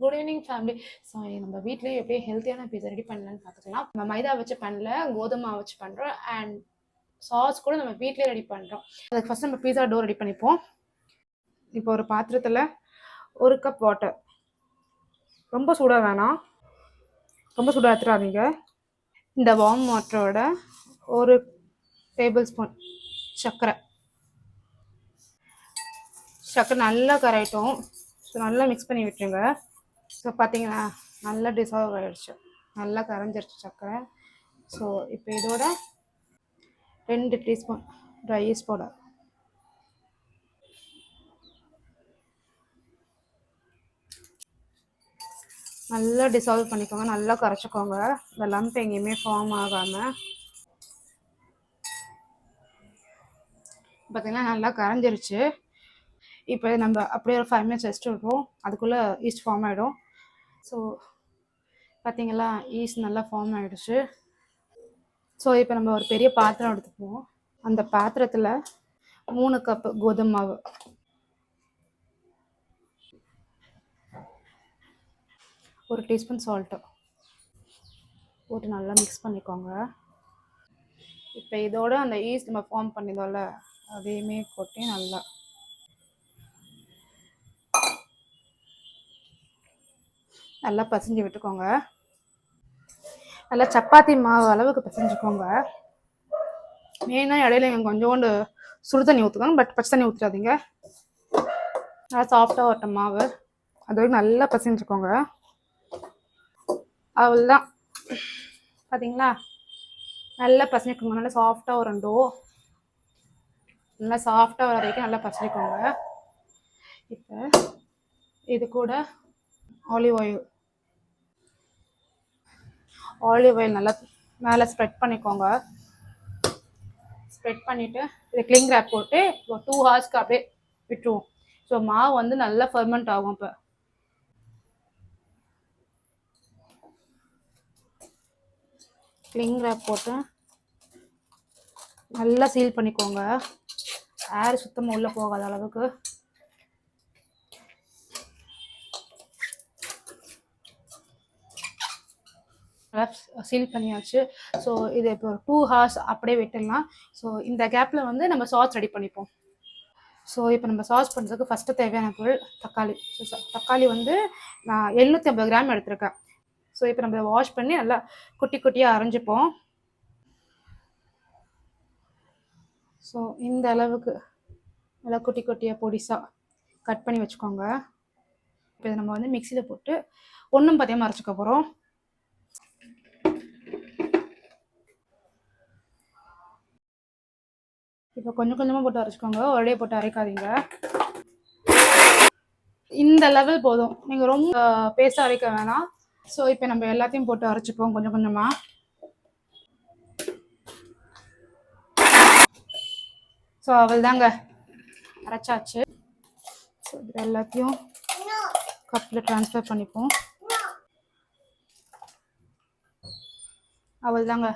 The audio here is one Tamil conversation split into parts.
Good evening family. ஸோ நம்ம வீட்லேயே எப்படி ஹெல்த்தியான பீஸா ரெடி பண்ணலான்னு பார்த்துக்கலாம். நம்ம மைதா வச்சு பண்ணல, கோதுமை மாவு வச்சு பண்ணுறோம். அண்ட் சாஸ் கூட நம்ம வீட்லேயே ரெடி பண்ணுறோம். அதுக்கு ஃபஸ்ட் நம்ம பீஸா டோ ரெடி பண்ணிப்போம். இப்போ ஒரு பாத்திரத்தில் 1 கப் வாட்டர், ரொம்ப சூடாக வேணாம், ரொம்ப சூடாக எடுத்துடாதீங்க. இந்த வார்ம் வாட்டரோட 1 டேபிள் ஸ்பூன் சர்க்கரை நல்லா கரையட்டும். ஸோ நல்லா மிக்ஸ் பண்ணி விட்டுருங்க. ஸோ பார்த்தீங்கன்னா நல்லா டிசால்வ் ஆகிடுச்சு, நல்லா கரைஞ்சிருச்சு சர்க்கரை. ஸோ இப்போ இதோட 2 டீஸ்பூன் ட்ரை ஈஸ்ட் பவுடர், நல்லா டிசால்வ் பண்ணிக்கோங்க, நல்லா கரைச்சிக்கோங்க. இந்த லம்ப் எங்கேயுமே ஃபார்ம் ஆகாமல். பார்த்தீங்கன்னா நல்லா கரைஞ்சிருச்சு. இப்போ நம்ம அப்படியே ஒரு 5 மினிட்ஸ் ரெஸ்ட் விடுவோம், அதுக்குள்ளே ஈஸ்ட் ஃபார்ம் ஆகிடும். ஸோ பார்த்தீங்களா, ஈஸ்ட் நல்லா ஃபார்ம் ஆகிடுச்சு. ஸோ இப்போ நம்ம ஒரு பெரிய பாத்திரம் எடுத்துப்போம். அந்த பாத்திரத்தில் 3 கப்பு கோதுமை மாவு, 1 டீஸ்பூன் சால்ட்டு போட்டு நல்லா மிக்ஸ் பண்ணிக்கோங்க. இப்போ இதோட அந்த ஈஸ்ட் நம்ம ஃபார்ம் பண்ணிதோம்ல, அதையுமே கொட்டி நல்லா பசைஞ்சு விட்டுக்கோங்க. நல்லா சப்பாத்தி மாவு அளவுக்கு பசைஞ்சுக்கோங்க. மெயினாக இடையில கொஞ்சோண்டு சுடு தண்ணி ஊற்றுக்கோங்க, பட் பச்சை தண்ணி ஊற்றாதீங்க. நல்லா சாஃப்டாக வரட்ட மாவு, அது வரைக்கும் நல்லா பசைஞ்சுக்கோங்க. அவ்வளோதான். பார்த்தீங்களா, நல்லா பசைஞ்சுக்கோங்க. நல்லா சாஃப்டாக வரண்டோ, நல்லா சாஃப்டாக வர வரைக்கும் நல்லா பசைஞ்சுக்கோங்க. இப்போ இது கூட ஆலிவ் ஆயில் நல்லா மேலே ஸ்ப்ரெட் பண்ணிக்கோங்க. ஸ்ப்ரெட் பண்ணிவிட்டு இதை கிளிங் ரேப் போட்டு இப்போ 2 ஹவர்ஸ்க்கு அப்படியே விட்டுருவோம். ஸோ மாவு வந்து நல்லா ஃபெர்மெண்ட் ஆகும். இப்போ கிளிங் ரேப் போட்டு நல்லா சீல் பண்ணிக்கோங்க, ஏர் சுத்தமாக உள்ளே போகாத அளவுக்கு. சீல் பண்ணியாச்சு. ஸோ இது இப்போ 2 ஹவர்ஸ் அப்படியே விட்டுடலாம். ஸோ இந்த கேப்பில் வந்து நம்ம சாஸ் ரெடி பண்ணிப்போம். ஸோ இப்போ நம்ம சாஸ் பண்ணுறதுக்கு ஃபஸ்ட்டு தேவையான பொருள் தக்காளி. ஸோ தக்காளி வந்து நான் 750 கிராம் எடுத்திருக்கேன். ஸோ இப்போ நம்ம வாஷ் பண்ணி நல்லா குட்டி குட்டியாக அரைஞ்சிப்போம். ஸோ இந்த அளவுக்கு நல்லா குட்டி குட்டியாக பொடிசாக கட் பண்ணி வச்சுக்கோங்க. இப்போ இதை நம்ம வந்து மிக்சியில் போட்டு ஒன்றும் பாத்தியமாக அரைச்சிக்க போகிறோம். இப்போ கொஞ்சம் கொஞ்சமாக போட்டு அரைச்சிக்கோங்க, ஒரே போட்டு அரைக்காதீங்க. இந்த லெவல் போதும், நீங்கள் ரொம்ப பேஸ்ட்டாக அரைக்க வேணாம். ஸோ இப்போ நம்ம எல்லாத்தையும் போட்டு அரைச்சிப்போம் கொஞ்சம் கொஞ்சமாக. ஸோ அவள்தாங்க, அரைச்சாச்சு. ஸோ இது எல்லாத்தையும் கப்பில் ட்ரான்ஸ்ஃபர் பண்ணிப்போம். அவள்தாங்க,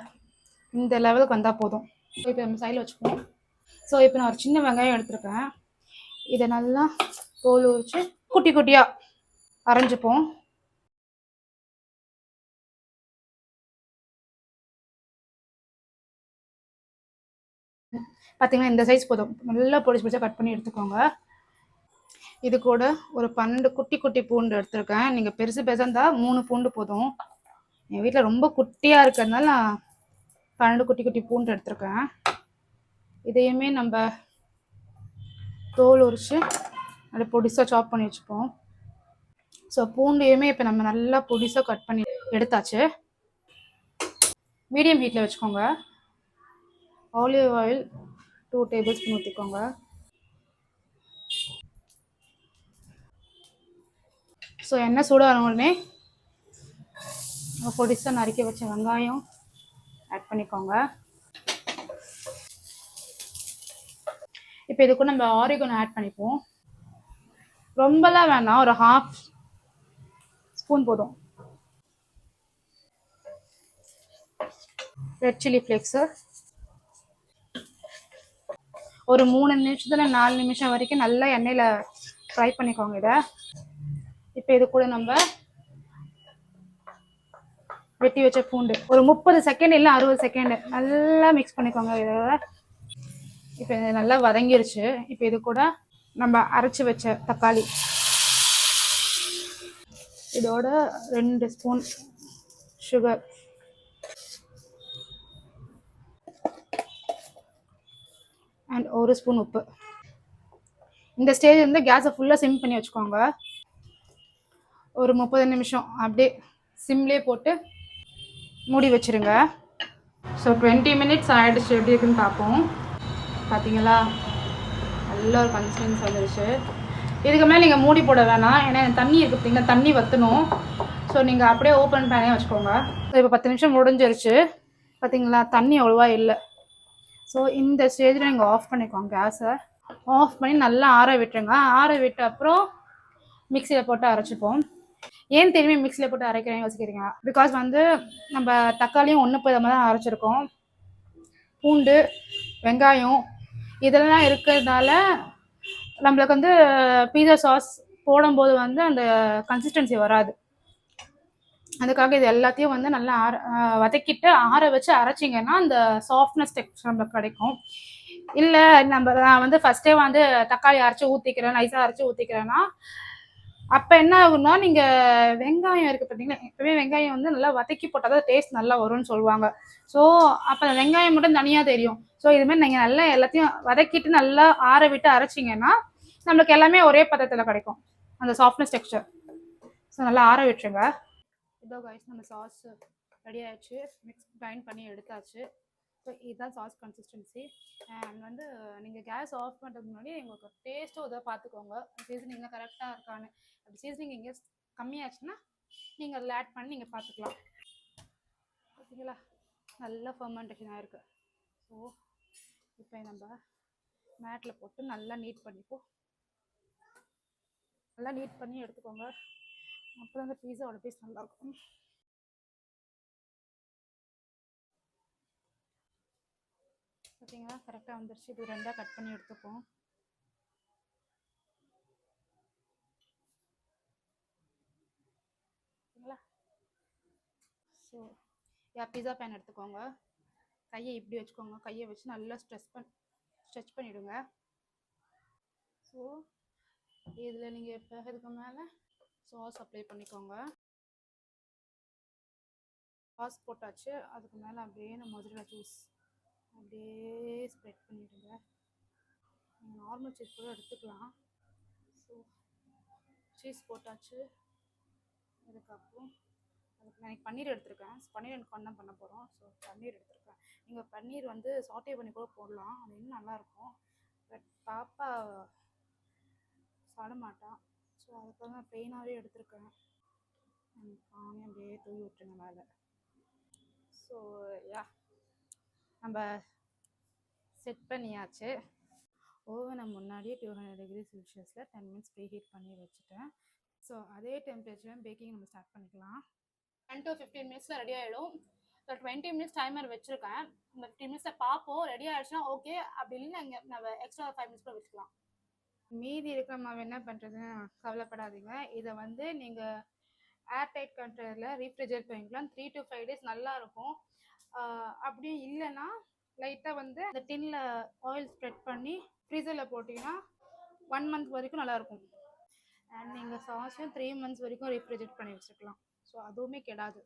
இந்த லெவலுக்கு வந்தால் போதும். இப்போ நம்ம சைடில் வச்சுப்போம். ஸோ இப்போ நான் ஒரு சின்ன வெங்காயம் எடுத்துருக்கேன். இதை நல்லா தோல் உரித்து குட்டி குட்டியாக அரைஞ்சிப்போம். பார்த்தீங்கன்னா இந்த சைஸ் போதும், நல்லா பொடிச்சு பொடிச்சா கட் பண்ணி எடுத்துக்கோங்க. இது கூட ஒரு 12 குட்டி குட்டி பூண்டு எடுத்துருக்கேன். நீங்கள் பெருசு பெருசாக இருந்தால் 3 பூண்டு போதும். என் வீட்டில் ரொம்ப குட்டியாக இருக்கிறதுனால நான் 12 குட்டி குட்டி பூண்டு எடுத்துருக்கேன். இதையுமே நம்ம தோல் உரித்து நல்லா பொடிசாக சாப் பண்ணி வச்சுப்போம். ஸோ பூண்டையுமே இப்போ நம்ம நல்லா பொடிசாக கட் பண்ணி எடுத்தாச்சு. மீடியம் ஹீட்டில் வச்சுக்கோங்க. ஆலிவ் ஆயில் 2 டேபிள் ஸ்பூன் ஊற்றிக்கோங்க. ஸோ எண்ணெய் சூடாக உடனே பொடிசாக நறுக்கி வச்ச வெங்காயம் ஆட் பண்ணிக்கோங்க. இப்போ இதுக்கு நம்ம ஆரிகன் ஆட் பண்ணிப்போம். ரொம்பலாம் வேணாம், ஒரு 1/2 ஸ்பூன் போதும். ரெட் சில்லி ஃப்ளேக்ஸு ஒரு 3 நிமிஷத்துல 4 நிமிஷம் வரைக்கும் நல்லா எண்ணெயில் ஃப்ரை பண்ணிக்கோங்க. இதை இப்போ இது கூட நம்ம வெட்டி வச்ச பூண்டு ஒரு 30 செகண்ட் இல்லை 60 செகண்ட் நல்லா மிக்ஸ் பண்ணிக்கோங்க. இதோட இப்போ நல்லா வதங்கிருச்சு. இப்போ இது கூட நம்ம அரைச்சி வச்ச தக்காளி, இதோட 2 ஸ்பூன் சுகர், அண்ட் 1 ஸ்பூன் உப்பு. இந்த ஸ்டேஜ் வந்து கேஸை ஃபுல்லாக சிம் பண்ணி வச்சுக்கோங்க. ஒரு 30 நிமிஷம் அப்படியே சிம்லேயே போட்டு மூடி வச்சுருங்க. ஸோ 20 மினிட்ஸ் ஆகிடுச்சு. எப்படி இருக்குன்னு பார்ப்போம். பார்த்தீங்களா, நல்ல ஒரு கன்சிஸ்டன்ஸ் வந்துடுச்சு. இதுக்கு மேலே நீங்கள் மூடி போட வேணாம், ஏன்னா தண்ணி இருக்குது பார்த்தீங்கன்னா, தண்ணி வற்றணும். ஸோ நீங்கள் அப்படியே ஓப்பன் பண்ணே வச்சுக்கோங்க. ஸோ இப்போ 10 நிமிஷம் முடிஞ்சிருச்சு. பார்த்தீங்களா, தண்ணி அவ்வளோவா இல்லை. ஸோ இந்த ஸ்டேஜில் நீங்கள் ஆஃப் பண்ணிக்கோங்க. கேஸை ஆஃப் பண்ணி நல்லா ஆற விட்டுருங்க. ஆற விட்ட அப்புறம் மிக்சியில் போட்டு அரைச்சிப்போம். ஏன் தெரியுமே மிக்சியில் போட்டு அரைக்கிறேன்னு யோசிக்கிறீங்க? பிகாஸ் வந்து நம்ம தக்காளியும் 1 பதமாக தான் அரைச்சிருக்கோம். பூண்டு, வெங்காயம் இதெல்லாம் இருக்கிறதுனால நம்மளுக்கு வந்து பீஸா சாஸ் போடும்போது வந்து அந்த கன்சிஸ்டன்சி வராது. அதுக்காக இது எல்லாத்தையும் வந்து நல்லா வதக்கிட்டு ஆற வச்சு அரைச்சிங்கன்னா அந்த சாஃப்ட்னஸ் டெக்ஸ்சர் நம்மளுக்கு கிடைக்கும். இல்லை நான் வந்து ஃபஸ்ட்டே வந்து தக்காளி அரைச்சி ஊற்றிக்கிறேன், நைஸாக அரைச்சி ஊற்றிக்கிறேன்னா அப்போ என்ன ஆகுன்னா, நீங்கள் வெங்காயம் இருக்குது பார்த்தீங்களா, எப்பவுமே வெங்காயம் வந்து நல்லா வதக்கி போட்டால் தான் டேஸ்ட் நல்லா வரும்னு சொல்லுவாங்க. ஸோ அப்போ வெங்காயம் மட்டும் தனியாக தெரியும். ஸோ இதுமாதிரி நீங்கள் நல்லா எல்லாத்தையும் வதக்கிட்டு நல்லா ஆற விட்டு அரைச்சிங்கன்னா நம்மளுக்கு எல்லாமே ஒரே பதத்தில் கிடைக்கும், அந்த சாஃப்ட்னஸ் டெக்ஸ்சர். ஸோ நல்லா ஆற விட்டுருங்க. இதோ கைஸ், நம்ம சாஸ் ரெடி ஆகிடுச்சு. கிரைண்ட் பண்ணி எடுத்தாச்சு. ஸோ இதுதான் சாஸ் கன்சிஸ்டன்சி. அண்ட் வந்து நீங்கள் கேஸ் ஆஃப் பண்ணுறதுக்கு முன்னாடி உங்களுக்கு டேஸ்ட்டும் இதை பார்த்துக்கோங்க, சீசனிங்லாம் கரெக்டாக இருக்கான்னு. அப்படி சீசனிங் எங்கே கம்மியாச்சுன்னா நீங்கள் அதில் ஆட் பண்ணி நீங்கள் பார்த்துக்கலாம். ஓகேங்களா, நல்லா ஃபர்மெண்டேஷன் ஆகிருக்கு. ஸோ இப்போ நம்ம மேட்டில் போட்டு நல்லா நீட் பண்ணிப்போம். நல்லா நீட் பண்ணி எடுத்துக்கோங்க. அப்புறம் அந்த பீஸாவோட பீஸ் நல்லாயிருக்கும். பார்த்தீங்களா, கரெக்டாக வந்துருச்சு. இது 2ஆக கட் பண்ணி எடுத்துப்போம். ஓகேங்களா. ஸோ பீஸா பேன் எடுத்துக்கோங்க. கையை இப்படி வச்சுக்கோங்க. கையை வச்சு நல்லா ஸ்ட்ரெச் பண்ணிவிடுங்க. ஸோ இதில் நீங்கள் இப்போ இதுக்கு மேலே சாஸ் அப்ளை பண்ணிக்கோங்க. சாஸ் போட்டாச்சு. அதுக்கு மேலே அப்படியே நம்ம மொசரல்லா சீஸ் அப்படியே ஸ்ப்ரெட் பண்ணிவிடுங்க. நீங்கள் நார்மல் சீஸ் கூட எடுத்துக்கலாம். ஸோ சீஸ் போட்டாச்சு. அதுக்கப்புறம் அதுக்கு நான் பன்னீர் எடுத்துருக்கேன். பன்னீர் எனக்கு பண்ண போகிறோம். ஸோ பன்னீர் எடுத்துருக்கேன். நீங்கள் பன்னீர் வந்து சாட்டே பண்ணி கூட போடலாம், அது இன்னும் நல்லாயிருக்கும். பட் பாப்பா சாப்பிட மாட்டான். ஸோ அதுக்காக நான் ப்ளெயினாகவே எடுத்துருக்கேன். பானே அப்படியே தூவி விட்டுருங்க மேலே. ஸோ நம்ம செட் பண்ணியாச்சு. ஓவனை முன்னாடியே 200 டிகிரி செல்சியஸில் 10 மினிட்ஸ் ப்ரீ ஹீட் பண்ணி வச்சுட்டேன். ஸோ அதே டெம்பரேச்சர் பேக்கிங் நம்ம ஸ்டார்ட் பண்ணிக்கலாம். 10 to 15 மினிட்ஸில் ரெடி ஆகிடும். ஸோ 20 மினிட்ஸ் டைமர் வச்சுருக்கேன். இந்த 15 மினிட்ஸில் பார்ப்போம். ரெடி ஆகிடுச்சுன்னா ஓகே, அப்படி இல்லைன்னா நம்ம எக்ஸ்ட்ரா 5 மினிட்ஸ் கூட வச்சுக்கலாம். மீதி இருக்கிற மாவு என்ன பண்ணுறதுன்னு கவலைப்படாதீங்க. இதை வந்து நீங்கள் ஏர்டைட் கண்டெய்னரில் ரீஃப்ரிஜரேட் பண்ணிக்கலாம். 3 to 5 டேஸ் நல்லாயிருக்கும். அப்படியும் இல்லைன்னா லைட்டாக வந்து அந்த டின்னில் ஆயில் ஸ்ப்ரெட் பண்ணி ஃப்ரீசரில் போட்டிங்கன்னா 1 மந்த் வரைக்கும் நல்லாயிருக்கும். அண்ட் நீங்கள் சாஸும் 3 மந்த்ஸ் வரைக்கும் ரீஃப்ரிஜரேட் பண்ணி வச்சுருக்கலாம். ஸோ அதுவுமே கெடாது.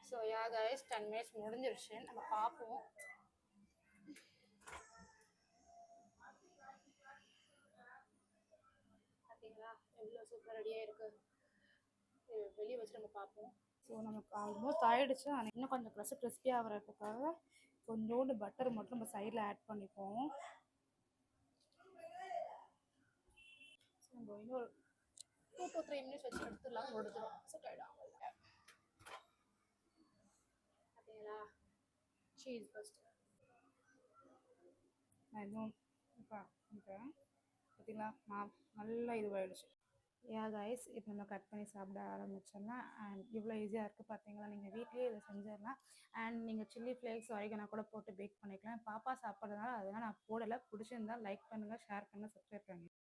ஸோ கைஸ், 10 மினிட்ஸ் முடிஞ்சிருச்சு. நம்ம பார்ப்போம். பார்த்தீங்களா, எவ்வளோ சூப்பர் ரெடியாக இருக்குது. வெளியே வச்சு நம்ம பார்ப்போம். ஸோ நமக்கு ஆல்மோஸ்ட் ஆகிடுச்சு. ஆனால் இன்னும் கொஞ்சம் கிறிஸ்பி ஆகிறதுக்காக கொஞ்சோண்டு பட்டர் மட்டும் நம்ம சைடில் ஆட் பண்ணிப்போம். ஸோ நம்ம இன்னொரு 2 to 3 மினிட்ஸ் வச்சு எடுத்துடலாம். முடிஞ்சிடும். செட் ஆகிடும். பார்த்தீங்களா, சீஸ் ஃபஸ்ட்டு நான் இன்னும் பண்ணுறேன். பார்த்தீங்களா, நல்லா இதுவாகிடுச்சு. கைஸ், இப்போ நம்ம கட் பண்ணி சாப்பிட ஆரம்பிச்சிடலாம். அண்ட் இவ்வளோ ஈஸியாக இருக்குது பார்த்தீங்களா. நீங்கள் வீட்லேயே இதை செஞ்சிடலாம். அண்ட் நீங்கள் சில்லி ஃப்ளேக்ஸ் ஆரிகனோ கூட போட்டு பேக் பண்ணிக்கலாம். பாப்பா சாப்பிட்றதுனால அதெல்லாம் நான் போடலை. பிடிச்சிருந்தா லைக் பண்ணுங்கள், ஷேர் பண்ணுங்கள், சப்ஸ்கிரைப் பண்ணுங்கள்.